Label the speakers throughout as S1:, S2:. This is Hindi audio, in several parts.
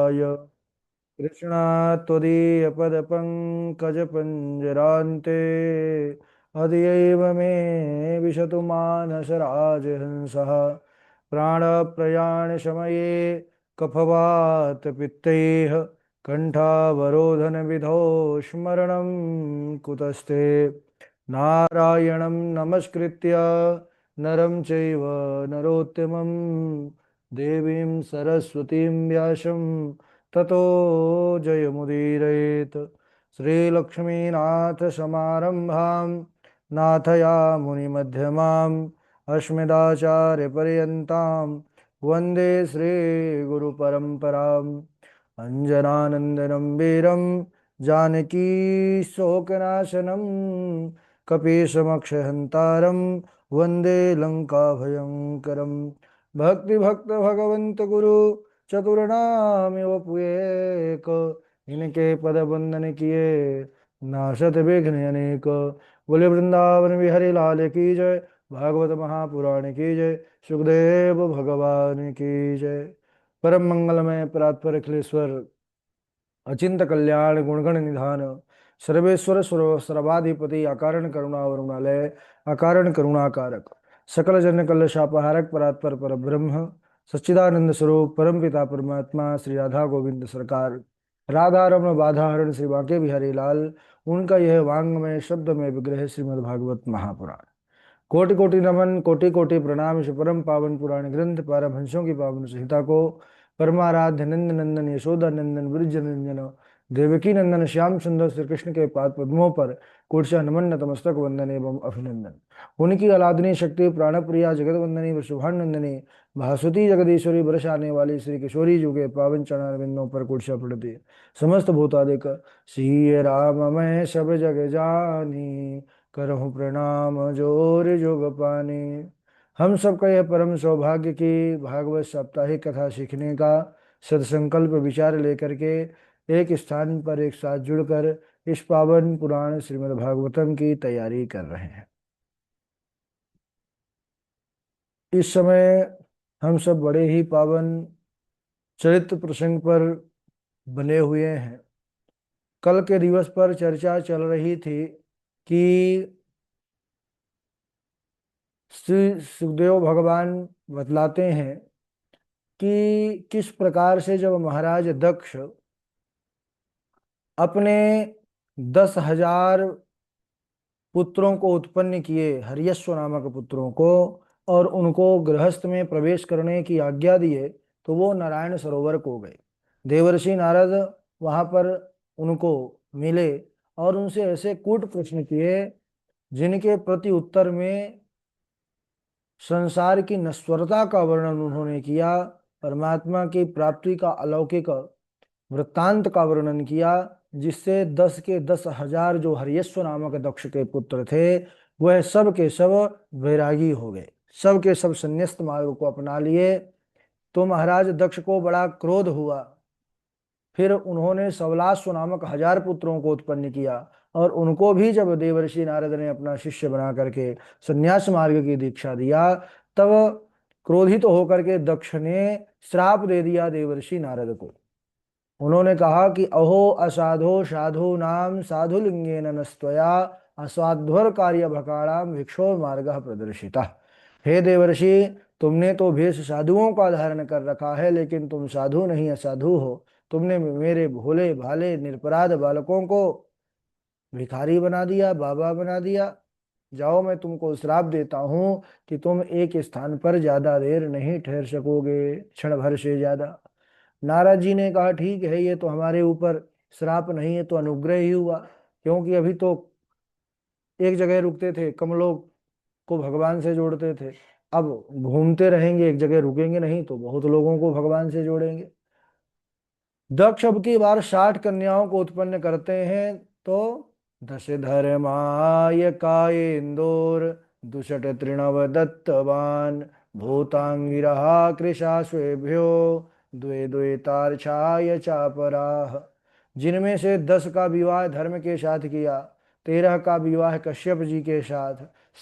S1: गोविन्दाय कृष्णात्वदीयपदपङ्कजपञ्जरान्ते हृदयैव मे विशतु मानसराजहंसः प्राणप्रयाणशमये कफवातपित्तैः कण्ठावरोधनविधौ स्मरणं कुतस्ते नारायणं नमस्कृत्य नरं चैव नरोत्तमं देवीं सरस्वतीं व्यासं ततो जयमुदीरयेत् श्रीलक्ष्मीनाथसमारम्भां नाथयामुनिमध्यमाम् अस्मदाचार्यपर्यन्तां वन्दे श्रीगुरुपरम्पराम् अञ्जनानन्दनं वीरं जानकीशोकनाशनं कपीशमक्षहन्तारं वन्दे लङ्काभयङ्करं भक्तिभक्त भगवन्त गुरु चतुर्णामिव पुएक इनके पद बंदन किए नाशत विघ्न अनेक। बोले वृंदावन बिहारी लाल की जय, भागवत महापुराण की जय, सुखदेव भगवान की जय। परम मंगलमय परात्पर अखिलेश्वर अचिंत कल्याण गुणगण निधान सर्वेश्वर सर्वाधिपति अकारण करुणा वरुणालय अकारण करुणाकारक सकल जन कल्लशापहारक परात्पर पर ब्रह्म सच्चिदानंद स्वरूप परम पिता परमात्मा श्री राधा गोविंद सरकार राधा रमण बाधा हरण श्री बांके बिहारी लाल उनका यह वांग्मय शब्द में विग्रह श्रीमद् भागवत महापुराण। कोटि कोटि नमन कोटि कोटि प्रणाम। इस परम पावन पुराण ग्रंथ पारमहंसों की पावन संहिता को परमाराध्य नंद नंदन यशोदा नंदन ब्रज नंदन देवकी नंदन श्याम सुंदर श्री कृष्ण के पाद पद्मों पर कोटि नमन नतमस्तक वंदन एवं अभिनंदन। उनकी अलादनी शक्ति प्राणप्रिया जगत वंदनी व शुभानंदनी भासुती जगदीश्वरी बरस आने वाली श्री किशोरी जी के पावन चरणारविंदों पर कोटि पड़ती समस्त भूतादिक श्री राम मैं सब जग जानी करहूँ प्रणाम जोर जोग पानी। हम सबका यह परम सौभाग्य कि भागवत साप्ताहिक कथा सीखने का सदसंकल्प विचार लेकर के एक स्थान पर एक साथ जुड़कर इस पावन पुराण श्रीमद् भागवतम की तैयारी कर रहे हैं। इस समय हम सब बड़े ही पावन चरित्र प्रसंग पर बने हुए हैं। कल के दिवस पर चर्चा चल रही थी कि श्री सुखदेव भगवान बतलाते हैं कि किस प्रकार से जब महाराज दक्ष अपने 10,000 पुत्रों को उत्पन्न किए, हर्यश्व नामक पुत्रों को, और उनको गृहस्थ में प्रवेश करने की आज्ञा दिए तो वो नारायण सरोवर को गए। देवर्षि नारद वहां पर उनको मिले और उनसे ऐसे कूट प्रश्न किए जिनके प्रति उत्तर में संसार की नश्वरता का वर्णन उन्होंने किया, परमात्मा की प्राप्ति का अलौकिक वृत्तांत का वर्णन किया, जिससे 10 के 10,000 जो हर्यश्व नामक दक्ष के पुत्र थे वह सब के सब वैरागी हो गए, सब के सब संन्यास्त मार्ग को अपना लिए। तो महाराज दक्ष को बड़ा क्रोध हुआ। फिर उन्होंने सवलाश्व नामक 1000 पुत्रों को उत्पन्न किया और उनको भी जब देवर्षि नारद ने अपना शिष्य बना करके संन्यास मार्ग की दीक्षा दिया तब क्रोधित होकर के दक्ष ने श्राप दे दिया देवर्षि नारद को। उन्होंने कहा कि अहो असाधो साधु नाम साधु लिंगेन नस्त्वया असाध्वर कार्य भकाणाम भिक्षो मार्ग प्रदर्शिता। हे देवर्षि, तुमने तो भेष साधुओं का धारण कर रखा है, लेकिन तुम साधु नहीं असाधु हो। तुमने मेरे भोले भाले निरपराध बालकों को भिखारी बना दिया, बाबा बना दिया। जाओ, मैं तुमको श्राप देता हूं कि तुम एक स्थान पर ज्यादा देर नहीं ठहर सकोगे, क्षण भर से ज्यादा। नारद जी ने कहा ठीक है, ये तो हमारे ऊपर श्राप नहीं है तो अनुग्रह ही हुआ, क्योंकि अभी तो एक जगह रुकते थे, कमलों को भगवान से जोड़ते थे, अब घूमते रहेंगे, एक जगह रुकेंगे नहीं तो बहुत लोगों को भगवान से जोड़ेंगे। दक्ष अब की बार 60 कन्याओं को उत्पन्न करते हैं तो दश धर्माय कायेन्दोर दुषट तृणव दत्तवान भूतांगिरहा कृशाश्वेभ्यो द्वे द्वे तार्क्षाय चापराह। जिनमें से 10 का विवाह धर्म के साथ किया, 13 का विवाह कश्यप जी के साथ,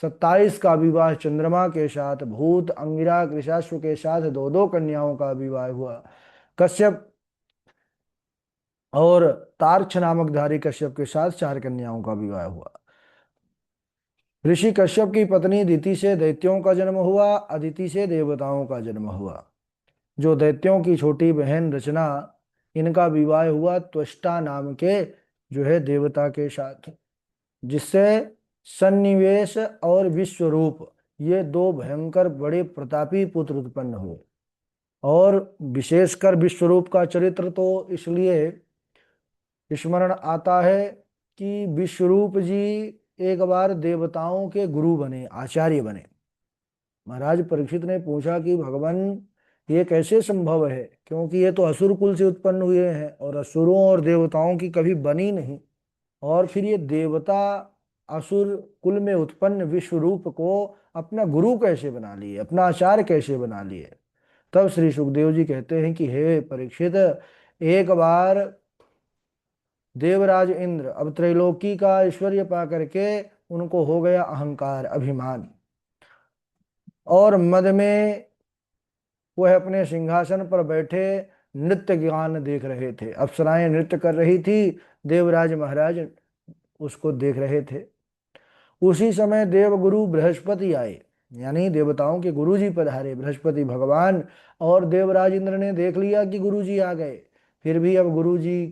S1: 27 का विवाह चंद्रमा के साथ, भूत अंगिरा कृशाश्व के साथ 2-2 कन्याओं का विवाह हुआ। कश्यप और तार्क्ष नामक धारी कश्यप के साथ 4 कन्याओं का विवाह हुआ। ऋषि कश्यप की पत्नी दिति से दैत्यों का जन्म हुआ, अदिति से देवताओं का जन्म हुआ। जो दैत्यों की छोटी बहन रचना, इनका विवाह हुआ त्वष्टा नाम के जो है देवता के साथ, जिससे सन्निवेश और विश्वरूप ये दो भयंकर बड़े प्रतापी पुत्र उत्पन्न हुए। और विशेषकर विश्वरूप का चरित्र तो इसलिए स्मरण आता है कि विश्वरूप जी एक बार देवताओं के गुरु बने, आचार्य बने। महाराज परीक्षित ने पूछा कि भगवान ये कैसे संभव है, क्योंकि ये तो असुर कुल से उत्पन्न हुए हैं और असुरों और देवताओं की कभी बनी नहीं, और फिर ये देवता असुर कुल में उत्पन्न विश्व रूप को अपना गुरु कैसे बना लिए, अपना आचार्य कैसे बना लिए। तब श्री सुखदेव जी कहते हैं कि हे परीक्षित, एक बार देवराज इंद्र अब त्रैलोकी का ऐश्वर्य पा करके उनको हो गया अहंकार, अभिमान, और मद में वह अपने सिंहासन पर बैठे नृत्य गान देख रहे थे। अप्सराएं नृत्य कर रही थी, देवराज महाराज उसको देख रहे थे। उसी समय देवगुरु बृहस्पति आए, यानी देवताओं के गुरु जी पधारे बृहस्पति भगवान। और देवराज इंद्र ने देख लिया कि गुरु जी आ गए, फिर भी अब गुरु जी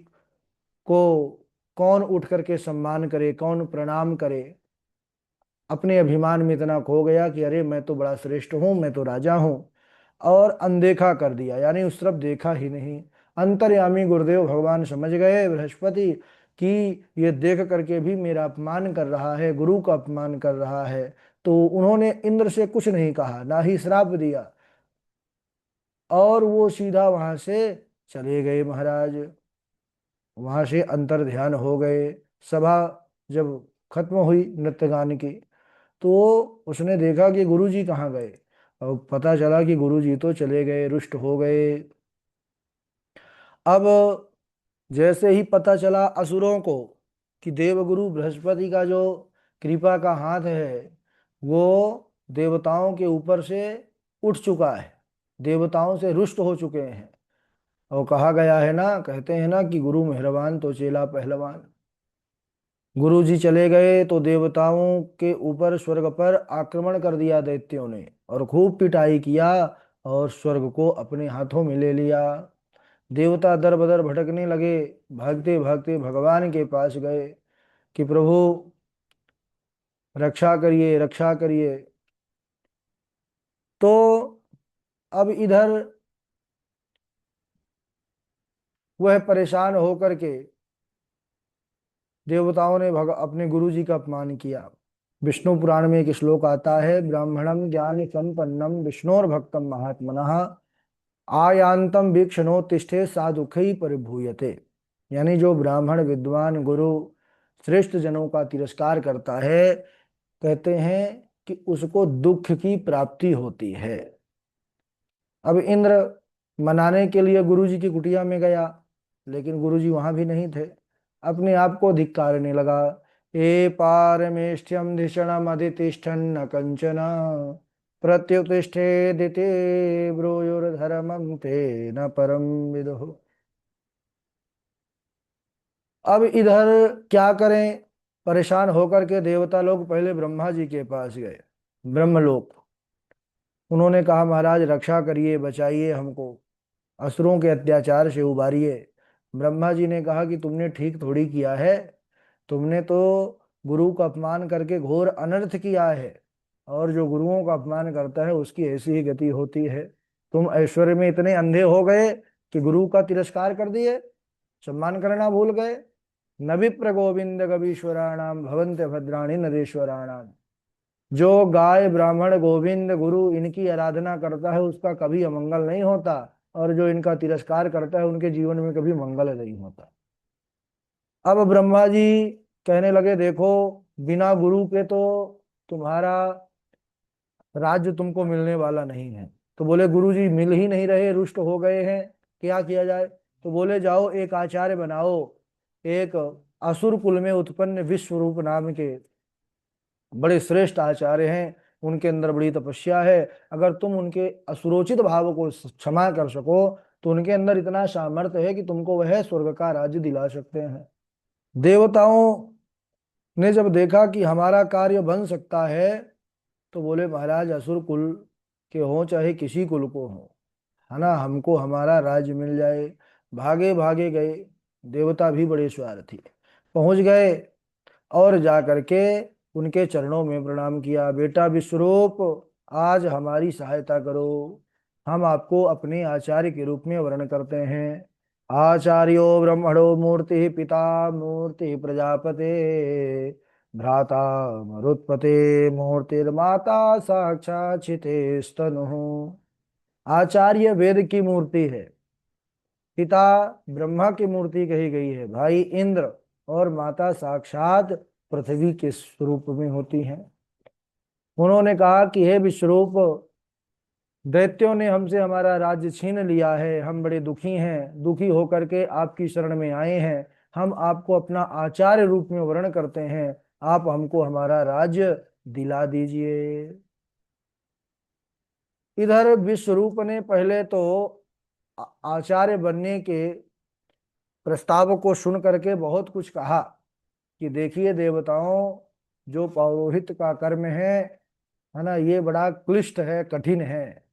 S1: को कौन उठ करके सम्मान करे, कौन प्रणाम करे। अपने अभिमान में इतना खो गया कि अरे मैं तो बड़ा श्रेष्ठ हूं, मैं तो राजा हूं, और अनदेखा कर दिया, यानी उस तरफ देखा ही नहीं। अंतर्यामी गुरुदेव भगवान समझ गए बृहस्पति कि ये देख करके भी मेरा अपमान कर रहा है, गुरु का अपमान कर रहा है। तो उन्होंने इंद्र से कुछ नहीं कहा, ना ही श्राप दिया, और वो सीधा वहां से चले गए महाराज। वहां से अंतर ध्यान हो गए। सभा जब खत्म हुई नृत्य गान की, तो उसने देखा कि गुरुजी कहाँ गए, और पता चला कि गुरुजी तो चले गए, रुष्ट हो गए। अब जैसे ही पता चला असुरों को कि देवगुरु बृहस्पति का जो कृपा का हाथ है वो देवताओं के ऊपर से उठ चुका है, देवताओं से रुष्ट हो चुके हैं, और कहा गया है ना, कहते हैं ना कि गुरु मेहरबान तो चेला पहलवान। गुरु जी चले गए तो देवताओं के ऊपर स्वर्ग पर आक्रमण कर दिया दैत्यों ने, और खूब पिटाई किया, और स्वर्ग को अपने हाथों में ले लिया। देवता दर बदर भटकने लगे, भागते भागते भगवान के पास गए कि प्रभु रक्षा करिए, रक्षा करिए। तो अब इधर वह परेशान होकर के देवताओं ने अपने गुरु जी का अपमान किया। विष्णु पुराण में एक श्लोक आता है, ब्राह्मणम ज्ञान संपन्नम विष्णोर भक्तम महात्मनः आयांतम वीक्षणो तिष्ठे साधुखई परिभूयते। यानी जो ब्राह्मण विद्वान गुरु श्रेष्ठ जनों का तिरस्कार करता है, कहते हैं कि उसको दुख की प्राप्ति होती है। अब इंद्र मनाने के लिए गुरुजी की कुटिया में गया, लेकिन गुरुजी वहां भी नहीं थे। अपने आप को धिक्कारने लगा, ए पारमेष्ठ्यम धिषणम अधितिष्ठन न कंचन प्रत्युतिष्ठेदिति ब्रूयुर्धर्मं ते न परम विदुः। अब इधर क्या करें, परेशान होकर के देवता लोग पहले ब्रह्मा जी के पास गए, ब्रह्मलोक। उन्होंने कहा महाराज रक्षा करिए, बचाइए हमको, असुरों के अत्याचार से उबारिए। ब्रह्मा जी ने कहा कि तुमने ठीक थोड़ी किया है, तुमने तो गुरु का अपमान करके घोर अनर्थ किया है, और जो गुरुओं का अपमान करता है उसकी ऐसी ही गति होती है। तुम ऐश्वर्य में इतने अंधे हो गए कि गुरु का तिरस्कार कर दिए, सम्मान करना भूल गए। न विप्र गोविंद कवीश्वराणाम भवन्ते भद्राणि नरेश्वराणाम। जो गाय ब्राह्मण गोविंद गुरु इनकी आराधना करता है उसका कभी अमंगल नहीं होता, और जो इनका तिरस्कार करता है उनके जीवन में कभी मंगल नहीं होता। अब ब्रह्मा जी कहने लगे देखो, बिना गुरु के तो तुम्हारा राज्य तुमको मिलने वाला नहीं है। तो बोले गुरु जी मिल ही नहीं रहे, रुष्ट हो गए हैं, क्या किया जाए। तो बोले जाओ एक आचार्य बनाओ, एक असुर कुल में उत्पन्न विश्वरूप नाम के बड़े श्रेष्ठ आचार्य हैं, उनके अंदर बड़ी तपस्या है, अगर तुम उनके असुरोचित भाव को क्षमा कर सको तो उनके अंदर इतना सामर्थ्य है कि तुमको वह स्वर्ग का राज्य दिला सकते हैं। देवताओं ने जब देखा कि हमारा कार्य बन सकता है, तो बोले महाराज असुर कुल के हों चाहे किसी कुल को हो, है ना, हमको हमारा राज्य मिल जाए। भागे भागे गए। देवता भी बड़े स्वार्थी, पहुंच गए और जा करके उनके चरणों में प्रणाम किया। बेटा विश्वरूप, आज हमारी सहायता करो, हम आपको अपने आचार्य के रूप में वर्ण करते हैं। आचार्यो ब्रह्मणो मूर्ति पिता मूर्ति प्रजापते भ्राता मरुत्पते मूर्तिर्माता साक्षात चितेस्तनु। आचार्य वेद की मूर्ति है, पिता ब्रह्मा की मूर्ति कही गई है, भाई इंद्र, और माता साक्षात पृथ्वी के स्वरूप में होती हैं। उन्होंने कहा कि हे विश्वरूप, दैत्यों ने हमसे हमारा राज्य छीन लिया है, हम बड़े दुखी हैं, दुखी होकर के आपकी शरण में आए हैं। हम आपको अपना आचार्य रूप में वर्ण करते हैं, आप हमको हमारा राज्य दिला दीजिए। इधर विश्वरूप ने पहले तो आचार्य बनने के प्रस्ताव को सुन करके बहुत कुछ कहा कि देखिए देवताओं, जो पौरोहित का कर्म है ना, ये बड़ा क्लिष्ट है, कठिन है।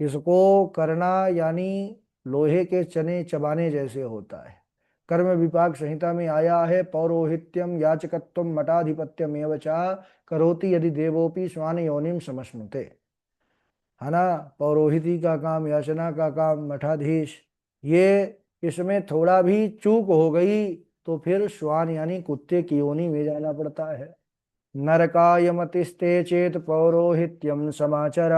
S1: इसको करना यानी लोहे के चने चबाने जैसे होता है। कर्म विपाक संहिता में आया है, पौरोहित्यम याचकत्वम मठाधिपत्यम एव च करोति यदि देवोपि स्वान योनिम समश्नुते। है ना, पौरोहिती का काम, याचना का काम, मठाधीश, ये इसमें थोड़ा भी चूक हो गई तो फिर श्वान यानी कुत्ते की योनि में जाना पड़ता है। नरकाय मतिस्ते चेत पौरोहित्यम समाचर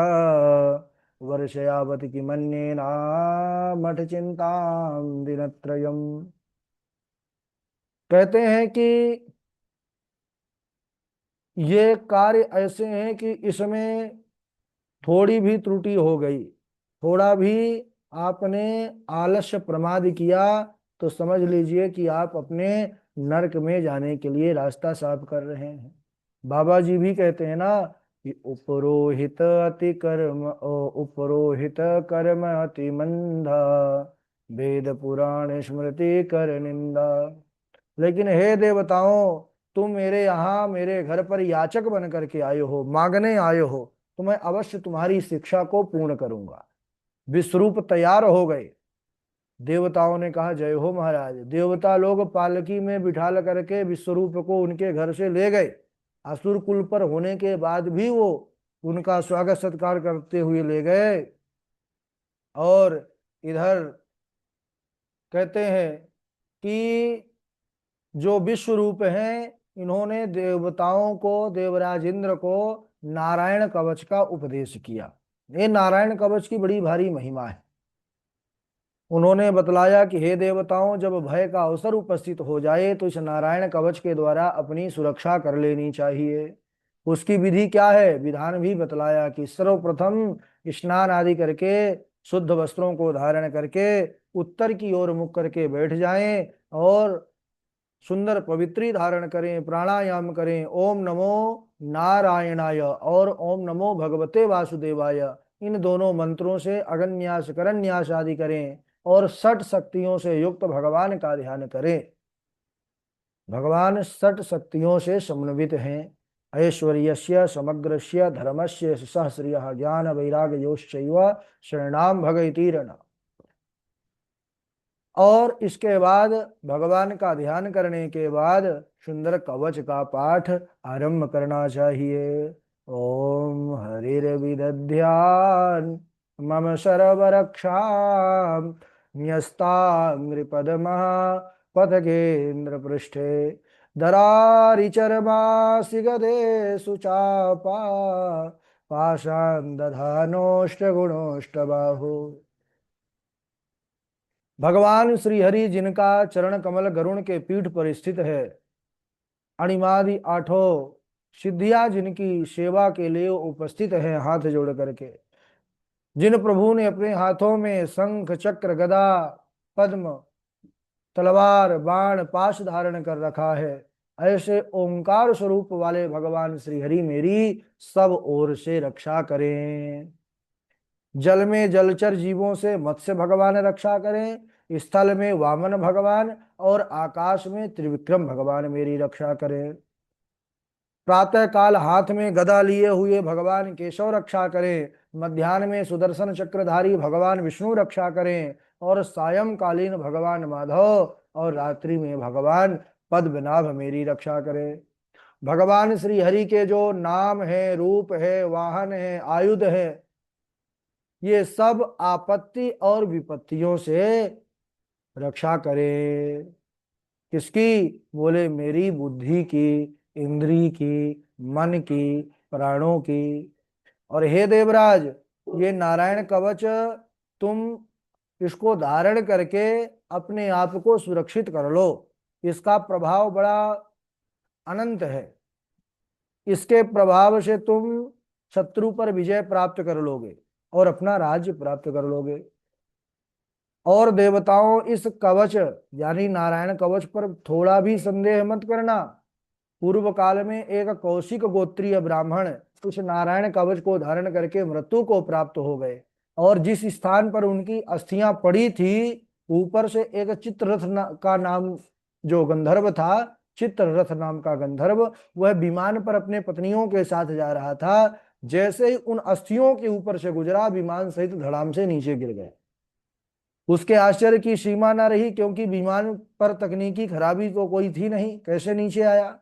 S1: वर्षयावत की मन्येना मठ चिंताम दिनत्रयम। कहते हैं कि ये कार्य ऐसे हैं कि इसमें थोड़ी भी त्रुटि हो गई, थोड़ा भी आपने आलस्य प्रमाद किया, तो समझ लीजिए कि आप अपने नरक में जाने के लिए रास्ता साफ कर रहे हैं। बाबा जी भी कहते हैं ना कि उपरोहित अति कर्म उपरोहित कर्म अति मंदा वेद पुराण स्मृति कर निंदा। लेकिन हे देवताओं, तुम मेरे यहाँ मेरे घर पर याचक बन करके आए हो, मांगने आए हो, तो मैं अवश्य तुम्हारी शिक्षा को पूर्ण करूंगा। विश्वरूप तैयार हो गए। देवताओं ने कहा जय हो महाराज। देवता लोग पालकी में बिठाल करके विश्वरूप को उनके घर से ले गए। असुर कुल पर होने के बाद भी वो उनका स्वागत सत्कार करते हुए ले गए। और इधर कहते हैं कि जो विश्व रूप हैं, इन्होंने देवताओं को, देवराज इंद्र को नारायण कवच का उपदेश किया। ये नारायण कवच की बड़ी भारी महिमा है। उन्होंने बतलाया कि हे देवताओं, जब भय का अवसर उपस्थित हो जाए तो इस नारायण कवच के द्वारा अपनी सुरक्षा कर लेनी चाहिए। उसकी विधि क्या है, विधान भी बतलाया कि सर्वप्रथम स्नान आदि करके शुद्ध वस्त्रों को धारण करके उत्तर की ओर मुख करके बैठ जाएं और सुंदर पवित्री धारण करें, प्राणायाम करें, ओम नमो नारायणाय और ओम नमो भगवते वासुदेवाय, इन दोनों मंत्रों से अगन्यास करन्यास आदि करें और षट शक्तियों से युक्त भगवान का ध्यान करें। भगवान षट शक्तियों से समन्वित हैं। ऐश्वर्यस्य समग्रस्य धर्मस्य सहस्रियः ज्ञान वैराग्योश्चैव शरणाम भगैतीरण। और इसके बाद भगवान का ध्यान करने के बाद सुंदर कवच का पाठ आरंभ करना चाहिए। ओम हरिर्विदध्यान मम सर्वरक्षा न्यस्तांग्रिपद्मः पथगेन्द्र पृष्ठे धरारिचर्मासि गदे सुचापा पाषाण दधानोष्टगुणोष्टबाहु। भगवान श्री हरि जिनका चरण कमल गरुण के पीठ पर स्थित है, अणिमादि आठों सिद्धियां जिनकी सेवा के लिए उपस्थित है हाथ जोड़ करके, जिन प्रभु ने अपने हाथों में शंख चक्र गदा पद्म तलवार बाण पाश धारण कर रखा है, ऐसे ओंकार स्वरूप वाले भगवान श्री हरि मेरी सब ओर से रक्षा करें। जल में जलचर जीवों से मत्स्य भगवान रक्षा करें, स्थल में वामन भगवान और आकाश में त्रिविक्रम भगवान मेरी रक्षा करें। प्रातः काल हाथ में गदा लिए हुए भगवान केशव रक्षा करें, मध्याह्न में सुदर्शन चक्रधारी भगवान विष्णु रक्षा करें, और सायंकालीन भगवान माधव और रात्रि में भगवान पद्मनाभ मेरी रक्षा करें। भगवान श्री हरि के जो नाम है, रूप है, वाहन है, आयुध है, ये सब आपत्ति और विपत्तियों से रक्षा करे। किसकी? बोले मेरी बुद्धि की, इंद्री की, मन की, प्राणों की। और हे देवराज, ये नारायण कवच तुम इसको धारण करके अपने आप को सुरक्षित कर लो। इसका प्रभाव बड़ा अनंत है। इसके प्रभाव से तुम शत्रु पर विजय प्राप्त कर लोगे और अपना राज्य प्राप्त कर लोगे। और देवताओं, इस कवच यानी नारायण कवच पर थोड़ा भी संदेह मत करना। पूर्व काल में एक कौशिक गोत्रीय ब्राह्मण उस नारायण कवच को धारण करके मृत्यु को प्राप्त हो गए, और जिस स्थान पर उनकी अस्थियां पड़ी थी, ऊपर से एक चित्ररथ का नाम जो गंधर्व था, चित्ररथ नाम का गंधर्व, वह विमान पर अपने पत्नियों के साथ जा रहा था। जैसे ही उन अस्थियों के ऊपर से गुजरा, विमान सहित धड़ाम से नीचे गिर गए। उसके आश्चर्य की सीमा ना रही, क्योंकि विमान पर तकनीकी खराबी तो कोई थी नहीं, कैसे नीचे आया।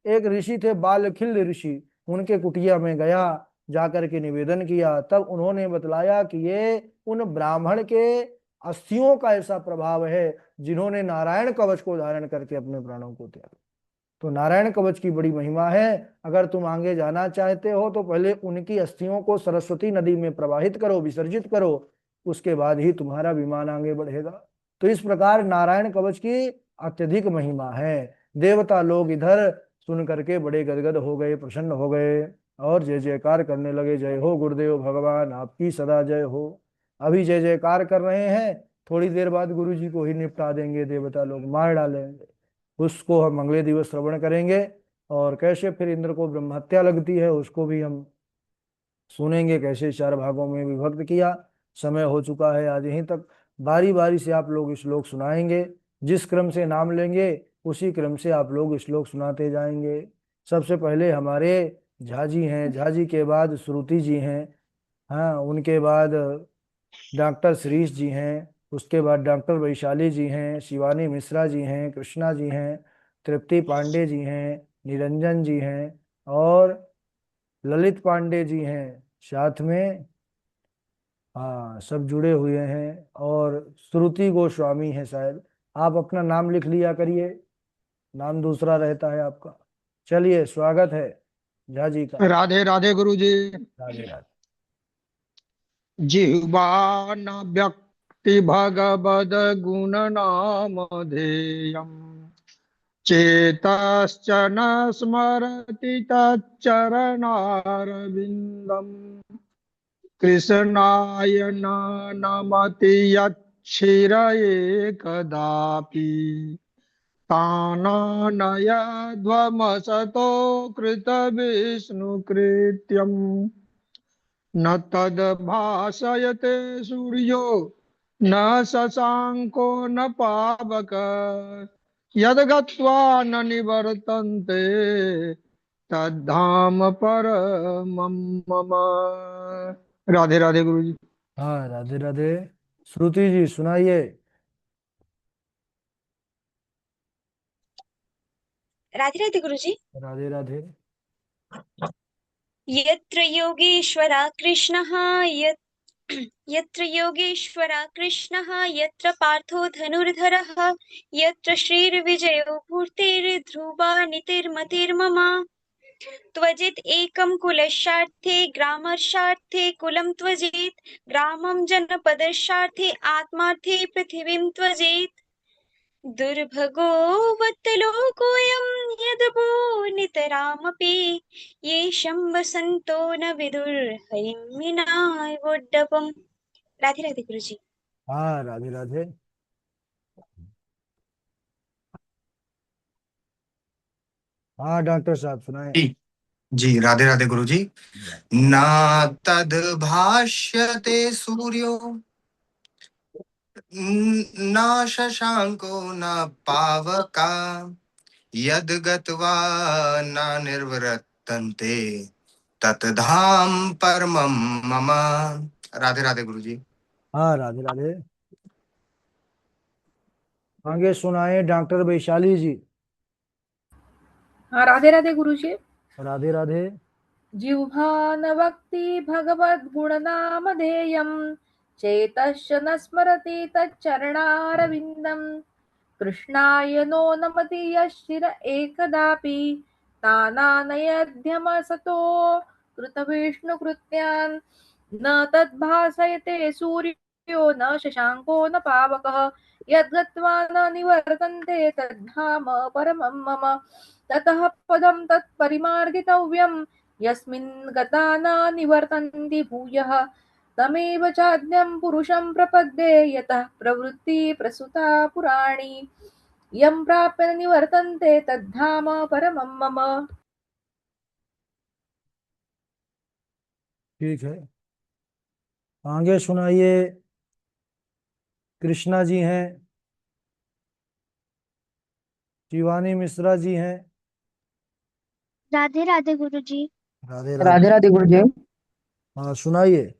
S1: एक ऋषि थे, बालखिल्य ऋषि, उनके कुटिया में गया, जाकर के निवेदन किया। तब उन्होंने बतलाया कि ये उन ब्राह्मण के अस्थियों का ऐसा प्रभाव है जिन्होंने नारायण कवच को धारण करके अपने प्राणों को त्यागा। तो नारायण कवच की बड़ी महिमा है। अगर तुम आगे जाना चाहते हो तो पहले उनकी अस्थियों को सरस्वती नदी में प्रवाहित करो, विसर्जित करो, उसके बाद ही तुम्हारा विमान आगे बढ़ेगा। तो इस प्रकार नारायण कवच की अत्यधिक महिमा है। देवता लोग इधर सुन करके बड़े गदगद हो गए, प्रसन्न हो गए, और जय जयकार करने लगे। जय हो गुरुदेव भगवान, आपकी सदा जय हो। अभी जय जयकार कर रहे हैं, थोड़ी देर बाद गुरु जी को ही निपटा देंगे, देवता लोग मार डालेंगे। उसको हम अगले दिवस श्रवण करेंगे, और कैसे फिर इंद्र को ब्रह्म हत्या लगती है उसको भी हम सुनेंगे, कैसे चार भागों में विभक्त किया। समय हो चुका है, आज यहीं तक। बारी बारी से आप लोग श्लोक सुनाएंगे, जिस क्रम से नाम लेंगे उसी क्रम से आप लोग श्लोक सुनाते जाएंगे। सबसे पहले हमारे झाजी हैं, झाजी के बाद श्रुति जी हैं, हाँ, उनके बाद डॉक्टर श्रीश जी हैं, उसके बाद डॉक्टर वैशाली जी हैं, शिवानी मिश्रा जी हैं, कृष्णा जी हैं, तृप्ति पांडे जी हैं, निरंजन जी हैं, और ललित पांडे जी हैं साथ में। हाँ, सब जुड़े हुए हैं, और श्रुति गोस्वामी है शायद। आप अपना नाम लिख लिया करिए, नाम दूसरा रहता है आपका। चलिए, स्वागत है झा जी का।
S2: राधे राधे गुरु जी।
S1: राधे राधे।
S2: जिह्वा न व्यक्ति भगवद गुण नाम धेयम् चेतश्च न स्मरति तच्चरणारविन्दम् कृष्णाय न नमति यच्छिरये कदापि ताननयध्वमसतो कृतविष्णुकृत्यम् न तद्भासयते सूर्यो न शशाङ्को न पावक यद्गत्वा न निवर्तन्ते तद्धाम परमं मम। राधे राधे गुरु जी।
S1: हाँ, राधे राधे। श्रुति जी सुनाइए।
S3: राधे राधे गुरु जी।
S1: राधे राधे।
S3: यत्र योगेश्वरा कृष्णः यत्र योगेश्वरा कृष्णः यत्र पार्थो धनुर्धरः यत्र श्रीर्विजयो भूतेर्ध्रुवा नीतिर्मतिर्मम त्वजित एकं कुलशार्थे ग्रामर्षार्थे कुलं त्वजेत् ग्रामं जनपदर्षार्थे आत्मार्थे पृथिवीं त्वजेत् दुर्भगो वत्तलोकोऽयं यदपो नितरामपि येषं वसन्तो न विदुर्हरिं विनावोड्डपम्। राधे राधे गुरु जी।
S1: हाँ, राधे राधे। हाँ, डॉक्टर साहब सुनाए।
S4: जी राधे राधे गुरु जी। न तद भाष्यते सूर्यो न शशांको न पावका यद गत्वा न निर्वर्तन्ते ततधाम परमम मम। राधे राधे गुरु जी।
S1: हाँ राधे राधे। आगे सुनाए डॉक्टर वैशाली जी।
S5: हाँ राधे राधे गुरु जी।
S1: राधे राधे।
S5: जिह्वा न वक्ति भगवद्गुणनामधेयम् चेतश्च न स्मरति तच्चरणारविन्दम् कृष्णाय नो नमति यश्चिर एकदापि तानानयध्यमसतो कृतविष्णुकृत्यान् न तद्भासयते सूर्यो न शशाङ्को न पावकः यद्गत्वा न निवर्तन्ते तद्धाम परमं मम ततः पदं तत्परिमार्गितव्यं यस्मिन् गता न निवर्तन्ति भूयः तमेव चाद्यं पुरुषं प्रपद्ये यतः प्रवृत्ति प्रसुता पुराणी यं प्राप्य न निवर्तन्ते तद्धाम परमं मम।
S1: ठीक है, आगे सुनाइए। कृष्णा जी हैं, शिवानी मिश्रा जी हैं।
S3: राधे राधे गुरु जी।
S1: राधे
S2: राधे
S1: राधे।
S2: राधे गुरु जी।
S1: हाँ सुनाइए।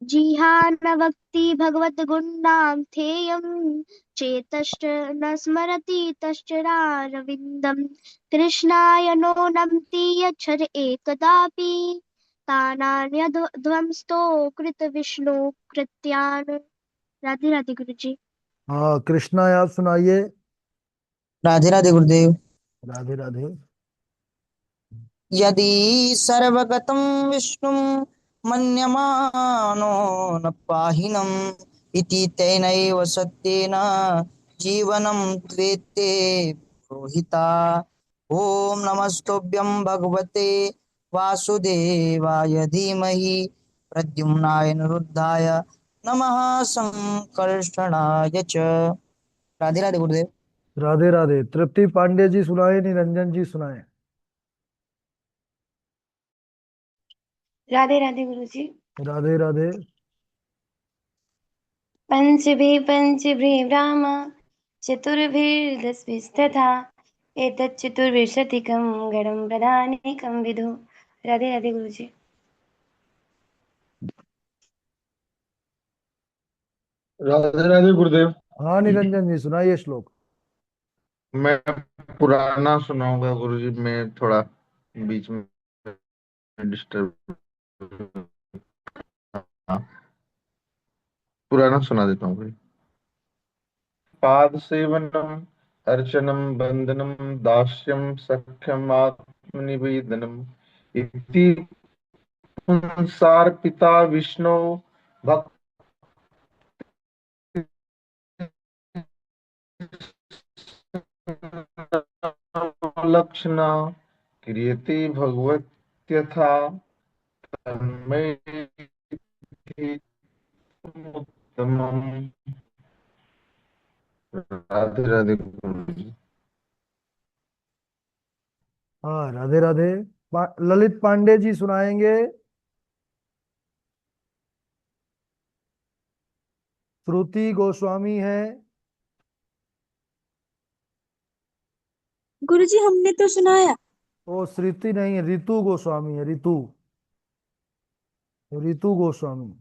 S3: जिहा न वक्ति भगवद्गुणां ध्येयं चेतश्च न स्मरति तश्चरारविन्दम् कृष्णाय नो नमति यच्छर एकदापि तानान्यध्वंस्तो कृतविष्णु कृत्यान्। राधे राधे गुरु जी।
S1: हाँ कृष्णा आप सुनाइए।
S2: राधे राधे गुरुदेव।
S1: राधे राधे।
S2: यदि सर्वगतं विष्णुं मन्यमानो न पाहिनम् इति तेनैव सत्येन जीवनं त्वेत्ते प्रोहिता। ॐ नमस्तुभ्यं भगवते वासुदेवाय धीमहि प्रद्युम्नाय निरुद्धाय नमः संकर्षणाय च। राधे राधे गुरुदेव।
S1: राधे राधे। तृप्ति पांडे जी सुनाए, निरंजन जी सुनाए।
S6: राधे राधे गुरु जी।
S1: राधे राधे।
S6: पंचभिः राम चतुर्भिर्दशभिस्तथा एतच्चतुर्विंशतिकं गणं प्रधानेकं विदु। राधे राधे गुरु जी।
S7: राधे राधे गुरुदेव।
S1: हाँ निरंजन जी सुनाइए श्लोक।
S7: मैं पुराना सुनाऊंगा गुरुजी, मैं थोड़ा बीच में डिस्टर्ब। पुराना सुना देता हूँ भाई। पाद सेवनम अर्चनम बंदनम दास्यम सख्यम आत्मनिवेदनम इति पुंसार पिता विष्णु भक्त लक्षणा क्रियते भगवत्यथा तन्मय उत्तमम्। राधे राधे गुरुजी।
S1: हाँ राधे राधे। ललित पांडे जी सुनाएंगे। श्रुति गोस्वामी है।
S8: गुरुजी हमने तो सुनाया।
S1: वो श्रुति नहीं है, रितु गोस्वामी है। रितु, रितु गोस्वामी।